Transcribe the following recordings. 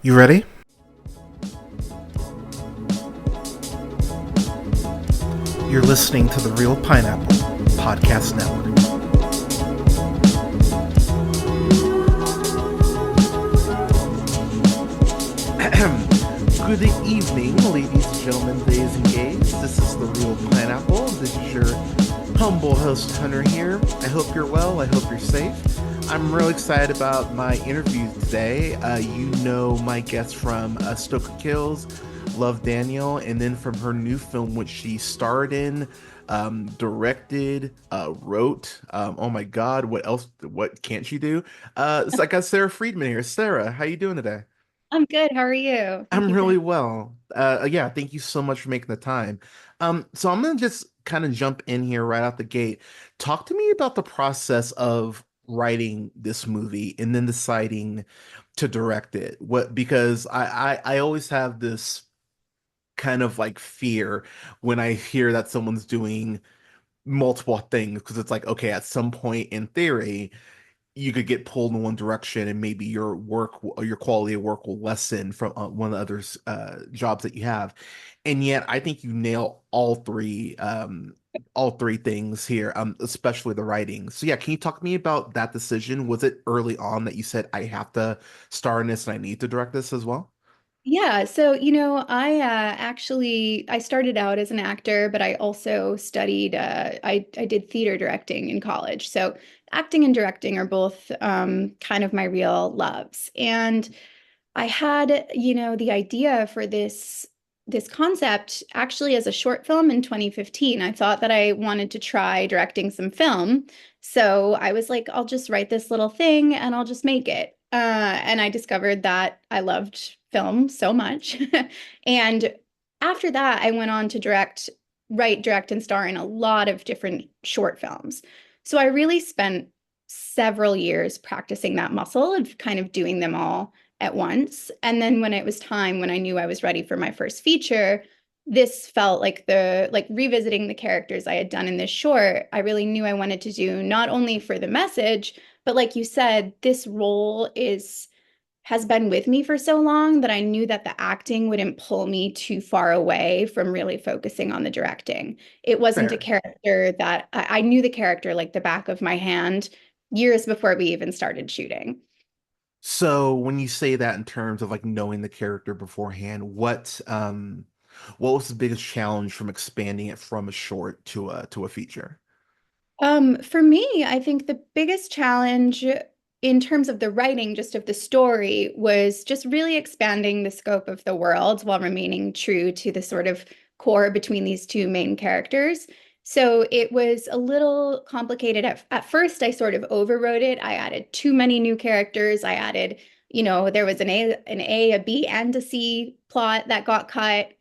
You ready? You're listening to the Real Pineapple Podcast Network. Good evening, ladies and gentlemen, gays and gays. This is the Real Pineapple. This is your humble host, Hunter, here. I hope you're well. I hope you're safe. I'm real excited about my interview today. You know my guest from Stoker Kills, Love Daniel, and then from her new film, which she starred in, directed, wrote. Oh my God, what else? What can't she do? So I got Sara Friedman here. Sarah, how you doing today? I'm good. How are you? Thank I'm you for really well. Yeah, thank you so much for making the time. So I'm gonna just kind of jump in here right out the gate. Talk to me about the process of writing this movie and then deciding to direct it. What because I always have this kind of like fear when I hear that someone's doing multiple things because it's like, okay, at some point in theory you could get pulled in one direction and maybe your or your quality of work will lessen from one of the other jobs that you have. And yet I think you nail all three things here, especially the writing. So yeah, can you talk to me about that decision? Was it early on that you said I have to star in this and I need to direct this as well? Yeah, I actually I started out as an actor, but I also studied I did theater directing in college. So acting and directing are both kind of my real loves. And I had, the idea for this concept actually as a short film in 2015. I thought that I wanted to try directing some film. So I was like, I'll just write this little thing and I'll just make it. And I discovered that I loved film so much. And after that, I went on to write, direct, and star in a lot of different short films. So I really spent several years practicing that muscle of kind of doing them all at once. And then when it was time, when I knew I was ready for my first feature, this felt like revisiting the characters I had done in this short. I really knew I wanted to do not only for the message, but like you said, this role is has been with me for so long that I knew that the acting wouldn't pull me too far away from really focusing on the directing. It wasn't a Fair. character that I knew the character like the back of my hand years before we even started shooting. So when you say that in terms of like knowing the character beforehand, what was the biggest challenge from expanding it from a short to a feature? For me, I think the biggest challenge in terms of the writing, just of the story, was just really expanding the scope of the world while remaining true to the sort of core between these two main characters. So it was a little complicated. At first, I sort of overwrote it. I added too many new characters. I added, there was a B, and a C plot that got cut.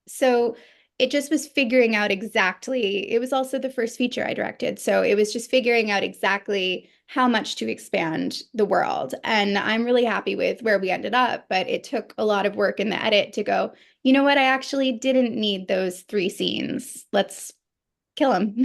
So it just was figuring out exactly, it was also the first feature I directed. So it was just figuring out exactly how much to expand the world. And I'm really happy with where we ended up, but it took a lot of work in the edit to go, you know what? I actually didn't need those three scenes. Let's kill them.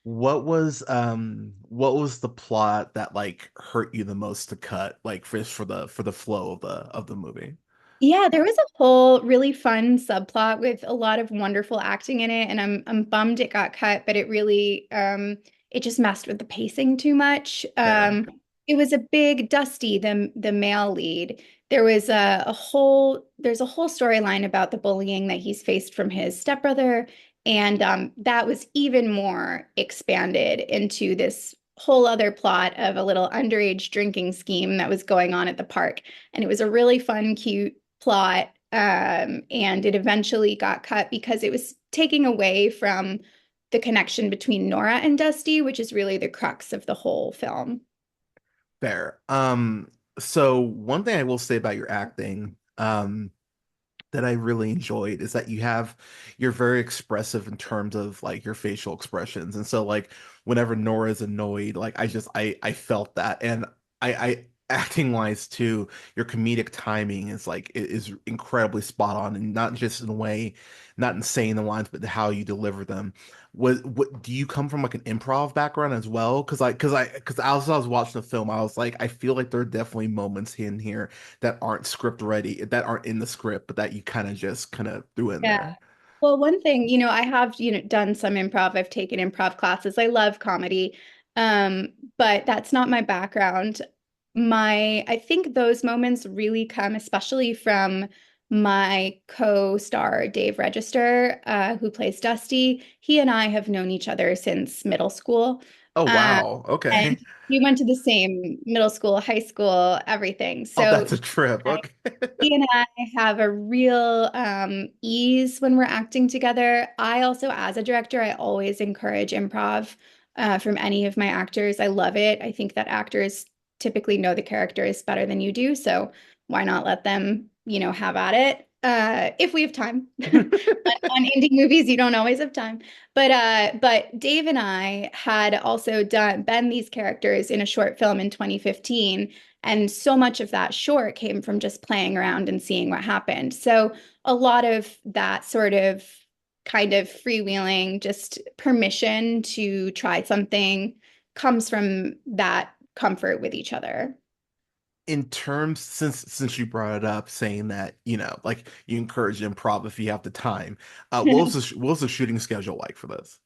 What was the plot that like hurt you the most to cut, like for the flow of the movie? Yeah, there was a whole really fun subplot with a lot of wonderful acting in it, and I'm bummed it got cut, but it just messed with the pacing too much. Fair. It was a big Dusty, the male lead. There was there's a whole storyline about the bullying that he's faced from his stepbrother, and that was even more expanded into this whole other plot of a little underage drinking scheme that was going on at the park. And it was a really fun, cute plot. And it eventually got cut because it was taking away from the connection between Nora and Dusty, which is really the crux of the whole film. Fair. So one thing I will say about your acting, that I really enjoyed is that you're very expressive in terms of like your facial expressions. And so like whenever Nora's annoyed, like I felt that. And I acting wise too, your comedic timing is is incredibly spot on, and not just in a way, not in saying the lines, but how you deliver them. What do you come from like an improv background as well? Because as I was watching the film, I was like, I feel like there are definitely moments in here that aren't script ready, that aren't in the script, but that you kind of threw in Yeah. there. Well, one thing, I have, done some improv. I've taken improv classes. I love comedy. But that's not my background. I think those moments really come especially from my co-star, Dave Register, who plays Dusty. He and I have known each other since middle school. Oh Uh, wow, and okay. we went to the same middle school, high school, everything. Oh, So that's a trip. Okay. he and I have a real ease when we're acting together. I also, as a director, I always encourage improv from any of my actors. I love it. I think that actors typically know the characters better than you do, so why not let them, have at it if we have time. On indie movies, you don't always have time. But Dave and I had also been these characters in a short film in 2015. And so much of that short came from just playing around and seeing what happened. So a lot of that sort of kind of freewheeling, just permission to try something comes from that comfort with each other. In terms, since you brought it up, saying that, like you encourage improv if you have the time, what was the shooting schedule like for this?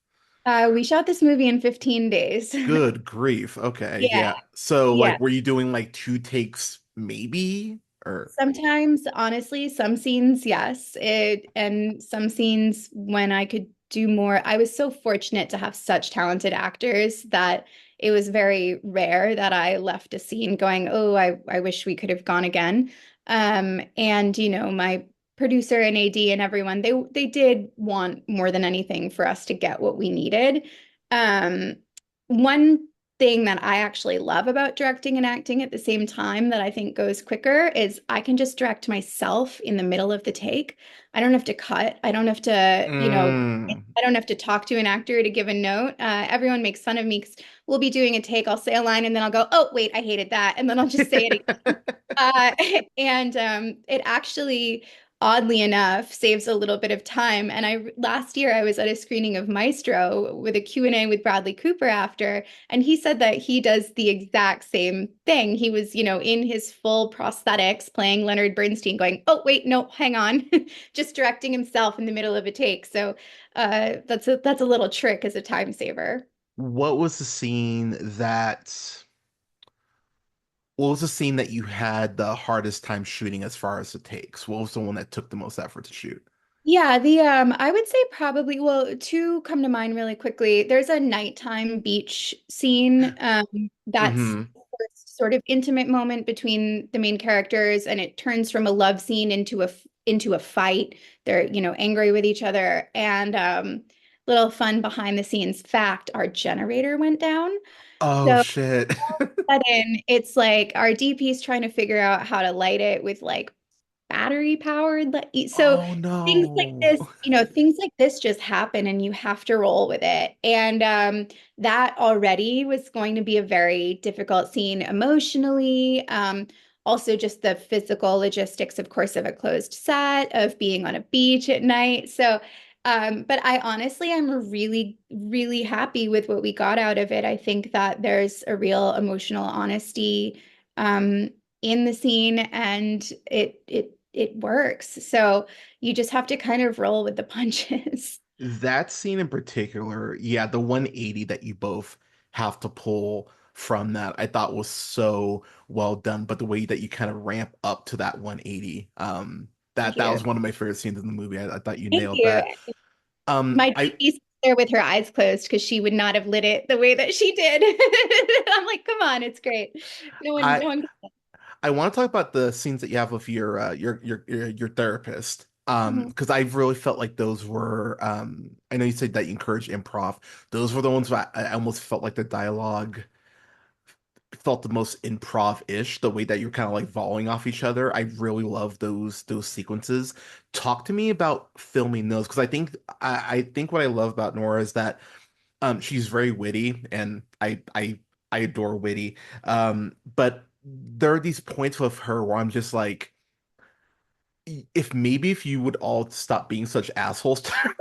We shot this movie in 15 days. Good grief. Okay, Yeah, yeah. So yeah. like were you doing like two takes maybe? Or Sometimes, honestly, some scenes, yes. And some scenes when I could do more. I was so fortunate to have such talented actors that it was very rare that I left a scene going, oh, I wish we could have gone again. And my producer and AD and everyone, they did want more than anything for us to get what we needed. Um, One thing that I actually love about directing and acting at the same time that I think goes quicker is I can just direct myself in the middle of the take. I don't have to cut. I don't have to, mm. I don't have to talk to an actor to give a note. Everyone makes fun of me because we'll be doing a take. I'll say a line and then I'll go, oh, wait, I hated that. And then I'll just say it. Uh, and it actually, oddly enough, saves a little bit of time. And last year I was at a screening of Maestro with a Q&A with Bradley Cooper after, and he said that he does the exact same thing. He was, in his full prosthetics playing Leonard Bernstein, going, "Oh, wait, no, hang on," just directing himself in the middle of a take. So that's a little trick as a time saver. What was the scene that what was the scene that you had the hardest time shooting as far as the takes? What was the one that took the most effort to shoot? Yeah, the I would say probably, well, two come to mind really quickly. There's a nighttime beach scene that's Hmm. the first sort of intimate moment between the main characters, and it turns from a love scene into a fight. They're, angry with each other, and little fun behind the scenes fact, our generator went down. Oh So shit. sudden, it's like our DP's trying to figure out how to light it with like battery powered. So Oh things like no. this, things like this just happen and you have to roll with it. And that already was going to be a very difficult scene emotionally. Also, just the physical logistics, of course, of a closed set, of being on a beach at night. So, but I honestly am really, really happy with what we got out of it. I think that there's a real emotional honesty um, in the scene, and it works. So you just have to kind of roll with the punches. That scene in particular, yeah, the 180 that you both have to pull from that, I thought was so well done. But the way that you kind of ramp up to that 180, Thank that you. was one of my favorite scenes in the movie. I thought you Thank nailed you. that. My I DP sat there with her eyes closed because she would not have lit it the way that she did. I'm like, come on, it's great. No one, I no one. I want to talk about the scenes that you have with your therapist. Mhm. Because I really felt like those were I know you said that you encourage improv. Those were the ones that I almost felt like the dialogue felt the most improv-ish, the way that you're kind of like volleying off each other. I really love those sequences. Talk to me about filming those, because I think what I love about Nora is that she's very witty, and I adore witty. But there are these points with her where I'm just like, if you would all stop being such assholes to her,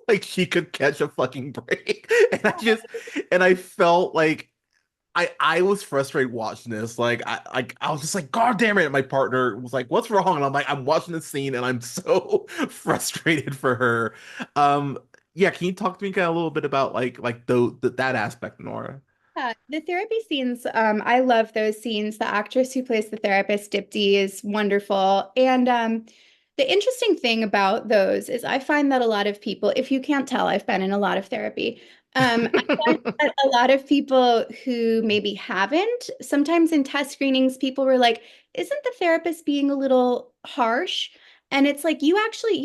like she could catch a fucking break. And I felt like I was frustrated watching this. I was just like, God damn it. And my partner was like, what's wrong? And I'm like, I'm watching this scene and I'm so frustrated for her. Um, yeah, can you talk to me kind of a little bit about that aspect, Nora? Yeah, the therapy scenes, I love those scenes. The actress who plays the therapist, Dipti, is wonderful. And the interesting thing about those is I find that a lot of people, if you can't tell, I've been in a lot of therapy. I find that a lot of people who maybe haven't, sometimes in test screenings, people were like, isn't the therapist being a little harsh? And it's like, you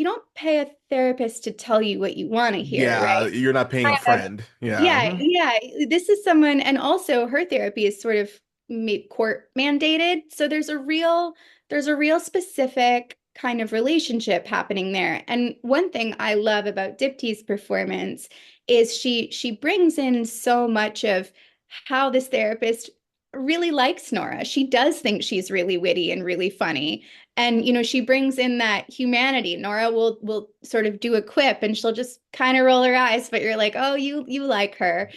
don't pay a therapist to tell you what you want to hear, Yeah, right? you're not paying a friend. Yeah, Yeah. yeah. This is someone, and also her therapy is sort of court mandated. So there's a real specific kind of relationship happening there. And one thing I love about Dipti's performance is she brings in so much of how this therapist really likes Nora. She does think she's really witty and really funny. And she brings in that humanity. Nora will sort of do a quip and she'll just kind of roll her eyes, but you're like, oh, you like her.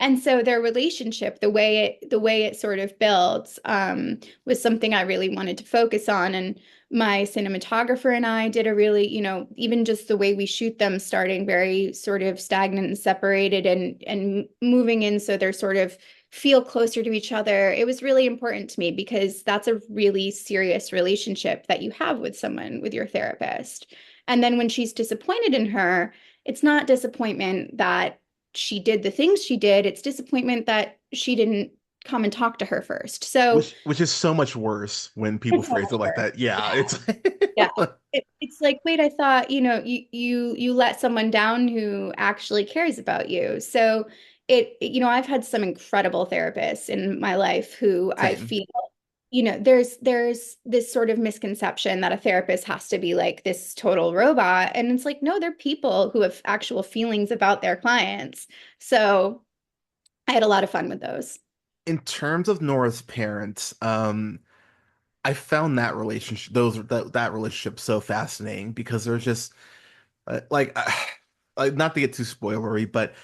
And so their relationship, the way it sort of builds, was something I really wanted to focus on. And my cinematographer and I did a really, even just the way we shoot them, starting very sort of stagnant and separated and moving in so they're sort of feel closer to each other. It was really important to me because that's a really serious relationship that you have with someone, with your therapist. And then when she's disappointed in her, it's not disappointment that she did the things she did, it's disappointment that she didn't come and talk to her first. So Which is so much worse when people it's so phrase much it like worse. that. Yeah, Yeah. it's Yeah. It's like, wait, I thought, you let someone down who actually cares about you. So I've had some incredible therapists in my life who I same. feel, there's this sort of misconception that a therapist has to be like this total robot. And it's like, no, they're people who have actual feelings about their clients. So I had a lot of fun with those. In terms of Nora's parents, I found that relationship so fascinating because there's just like not to get too spoilery, but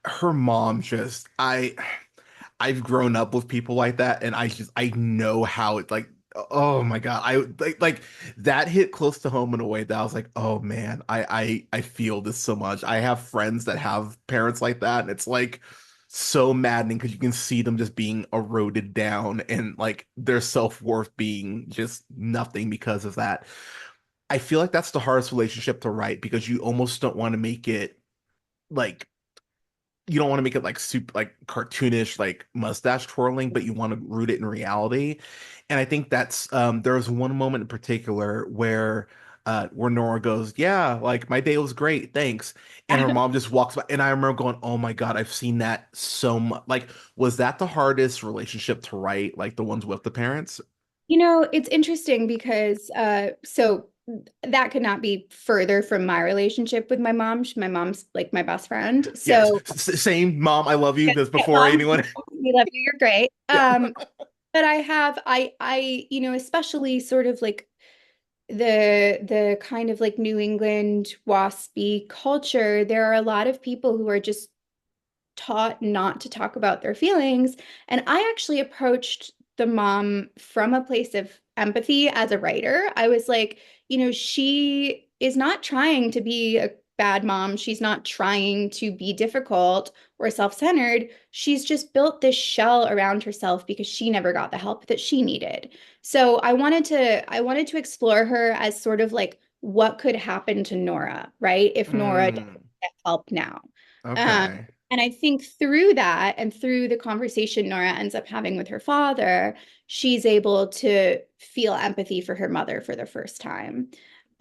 her mom just I've grown up with people like that, and I know how it like. Oh my God, I like that hit close to home in a way that I was like, oh man, I feel this so much. I have friends that have parents like that, and it's like so maddening because you can see them just being eroded down and like their self-worth being just nothing because of that. I feel like that's the hardest relationship to write because you almost don't want to make it like you don't want to make it like super like cartoonish like mustache twirling, but you want to root it in reality. And I think that's there was one moment in particular where Nora goes, yeah, like my day was great, thanks. And her mom just walks by and I remember going, oh my God, I've seen that so much. Like, was that the hardest relationship to write, like the ones with the parents? It's interesting because so that could not be further from my relationship with my mom. My mom's like my best friend. Yes, So same mom, I love you. yeah, This yeah, before mom, anyone. we love you. You're great. Yeah. But especially sort of like the kind of like New England waspy culture, there are a lot of people who are just taught not to talk about their feelings. And I actually approached the mom from a place of empathy as a writer. I was like, she is not trying to be a bad mom. She's not trying to be difficult or self-centered. She's just built this shell around herself because she never got the help that she needed. So I wanted to explore her as sort of like what could happen to Nora, right? If Nora doesn't Mm, get help now. Um, okay. and I think through that and through the conversation Nora ends up having with her father, she's able to feel empathy for her mother for the first time.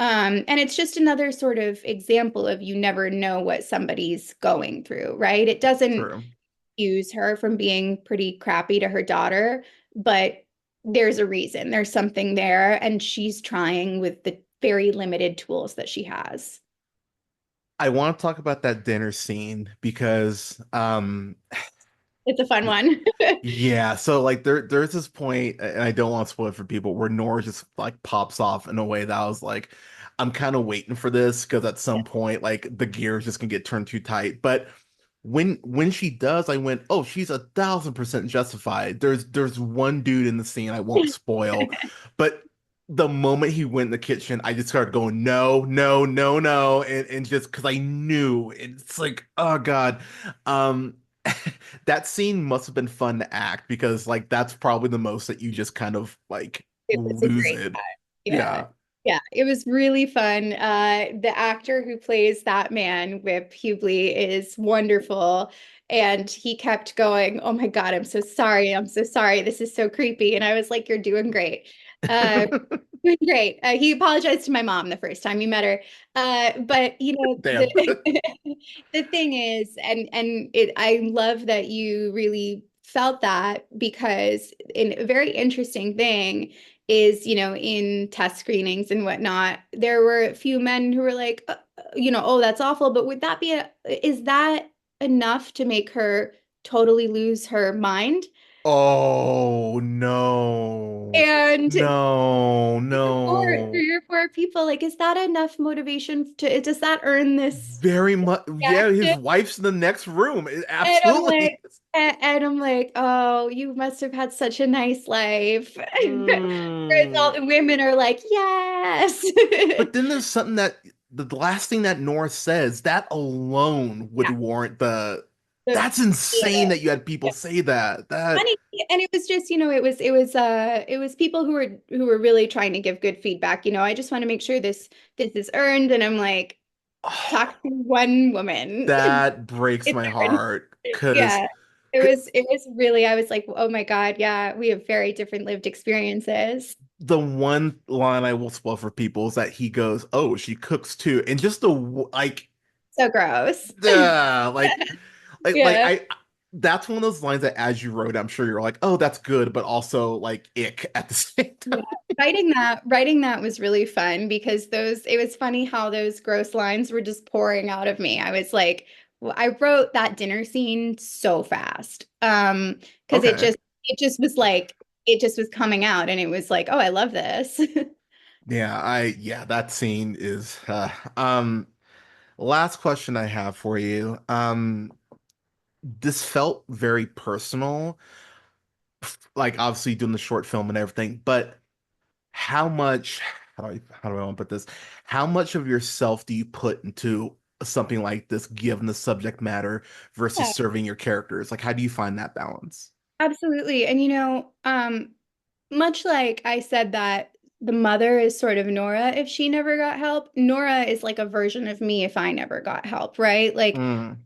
And it's just another sort of example of you never know what somebody's going through, right? It doesn't True. excuse her from being pretty crappy to her daughter, but there's a reason, there's something there, and she's trying with the very limited tools that she has. I want to talk about that dinner scene because It's a fun one. Yeah, so like there's this point, and I don't want to spoil it for people, where Nora just like pops off in a way that I was like, I'm kind of waiting for this because at some point like the gears just gonna get turned too tight. But when she does, I went, oh, she's 1,000% justified. There's one dude in the scene I won't spoil, but the moment he went in the kitchen, I just started going, no, no, no, no, and just because I knew it's like, oh God. Um that scene must have been fun to act because like that's probably the most that you just kind of like It was a lose great it. time. Yeah. Yeah. Yeah, it was really fun. The actor who plays that man, Whip Hubley, is wonderful. And he kept going, "Oh my God, I'm so sorry. I'm so sorry. This is so creepy." And I was like, "You're doing great." Uh, doing great. He apologized to my mom the first time you met her. But Damn. the thing is, I love that you really felt that because a very interesting thing is, in test screenings and whatnot, there were a few men who were like, oh, that's awful. But is that enough to make her totally lose her mind? Oh no. And No, no. three or four people, like, is that enough motivation does that earn this Very much. Yeah, his reaction? wife's in the next room. It And I'm absolutely like, is. oh, you must have had such a nice life. Whereas all Mm. the women are like, yes. But then there's something that the last thing that North says, that alone would Yeah. warrant the. The, That's insane that you had people yeah. say that. That Funny, and it was just, it was people who were really trying to give good feedback. I just want to make sure this is earned, and I'm like, talk to one woman. that breaks It's my earned. heart because Yeah. It was really, I was like, oh my God, yeah, we have very different lived experiences. the one line I will spoil for people is that he goes, "Oh, she cooks too," and just the like, So gross. like, like Yeah. I. That's one of those lines that, as you wrote, I'm sure you're like, "Oh, that's good," but also like, ick at the same Yeah. time. Writing that was really fun because it was funny how those gross lines were just pouring out of me. I was like, I wrote that dinner scene so fast. Because Okay. it just was coming out and it was like, oh, I love this. Yeah, that scene is last question I have for you. This felt very personal, like obviously doing the short film and everything, but how much how do I want to put this? How much of yourself do you put into something like this given the subject matter versus Yeah, serving your characters? Like how do you find that balance? absolutely. And much like I said that the mother is sort of Nora if she never got help, Nora is like a version of me if I never got help, right? Like Mm,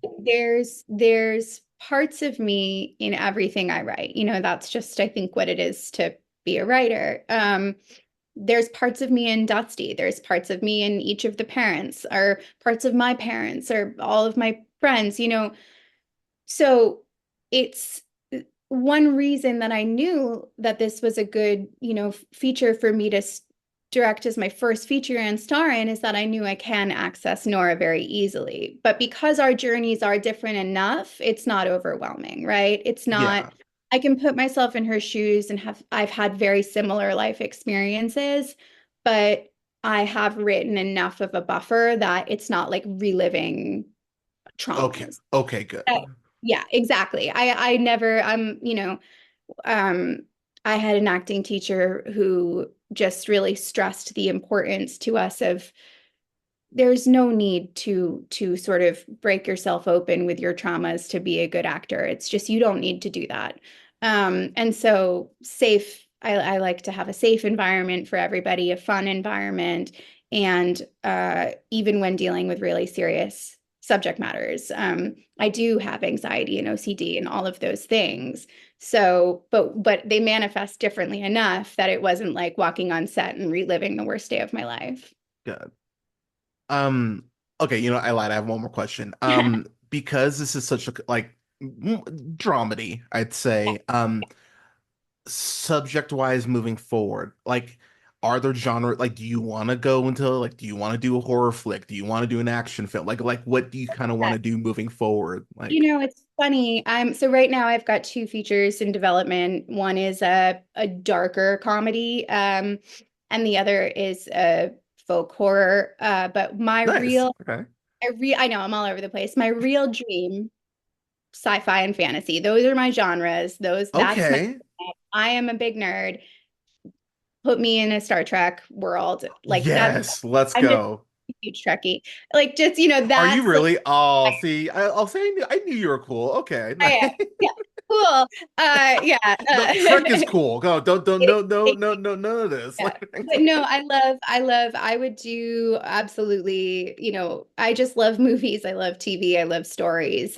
there's parts of me in everything I write. That's just I think what it is to be a writer. There's parts of me in Dusty. There's parts of me in each of the parents, or parts of my parents, or all of my friends. So it's one reason that I knew that this was a good, feature for me to direct as my first feature and star in is that I knew I can access Nora very easily. But because our journeys are different enough, it's not overwhelming, right? It's not, yeah. I can put myself in her shoes and I've had very similar life experiences, but I have written enough of a buffer that it's not like reliving Okay. traumas. Okay, good. Uh, Yeah, exactly. I never um I had an acting teacher who just really stressed the importance to us of there's no need to sort of break yourself open with your traumas to be a good actor. It's just you don't need to do that. And so I like to have a safe environment for everybody, a fun environment, and even when dealing with really serious subject matters. I do have anxiety and OCD and all of those things. So, but they manifest differently enough that it wasn't like walking on set and reliving the worst day of my life. Good. Um, okay, I lied. I have one more question. Because this is such a like dramedy, I'd say. Subject wise moving forward, like are there genre like do you want to go into like do you want to do a horror flick? Do you want to do an action film? Like what do you kind of want to do moving forward? Like It's funny. So right now I've got two features in development. One is a darker comedy, and the other is a folk horror. But nice. Okay. I know I'm all over the place. My real dream, sci-fi and fantasy. Those are my genres. That's my. Okay. I am a big nerd. Put me in a Star Trek world. Like that's. Yes, let's I'm just go. a huge Trekkie. Like just Are you that's like. really? Oh, see, I'll say I knew you were cool. Okay. I am. Yeah. Cool. Yeah. No, Trek is cool. Go, don't, no, no, It- no, no, none of this. Yeah. But no, I would do absolutely, I just love movies. I love TV. I love stories.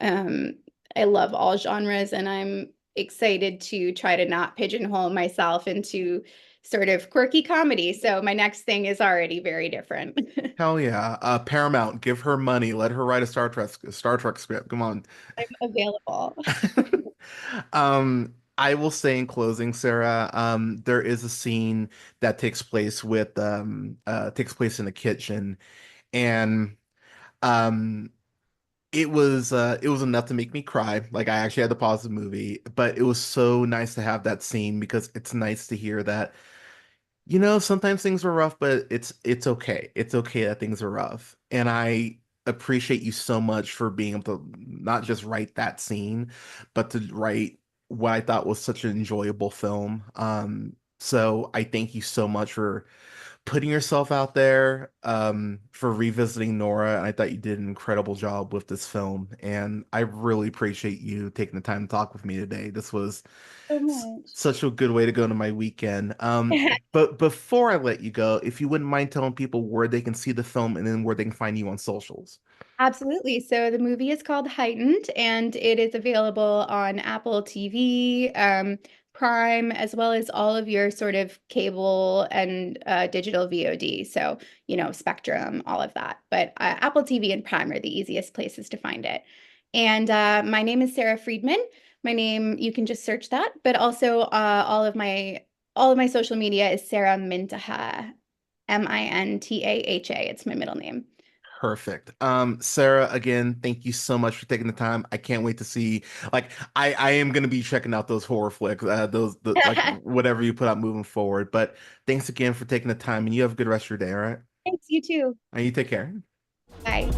Um, I love all genres, and I'm excited to try to not pigeonhole myself into sort of quirky comedy. So my next thing is already very different. Hell yeah. Paramount, give her money. Let her write a Star Trek script. Come on. I'm available. I will say in closing, Sarah, there is a scene that takes place in the kitchen, and um it was enough to make me cry. Like I actually had to pause the movie, but it was so nice to have that scene because it's nice to hear that sometimes things are rough, but it's okay. It's okay that things are rough. And I appreciate you so much for being able to not just write that scene, but to write what I thought was such an enjoyable film. So I thank you so much for putting yourself out there, for revisiting Nora. And I thought you did an incredible job with this film. And I really appreciate you taking the time to talk with me today. This was So much. such a good way to go into my weekend. But before I let you go, if you wouldn't mind telling people where they can see the film and then where they can find you on socials. Absolutely. So the movie is called Heightened, and it is available on Apple TV, Prime, as well as all of your sort of cable and digital VOD. So, Spectrum, all of that. But Apple TV and Prime are the easiest places to find it. And my name is Sara Friedman. My name, you can just search that. But also, all of my social media is Sarah Mintaha, Mintaha. It's my middle name. Perfect. Sarah, again, thank you so much for taking the time. I can't wait to see, like, I am gonna be checking out those horror flicks, like whatever you put out moving forward. But thanks again for taking the time, and you have a good rest of your day, all right? Thanks, you too. And you take care. Bye.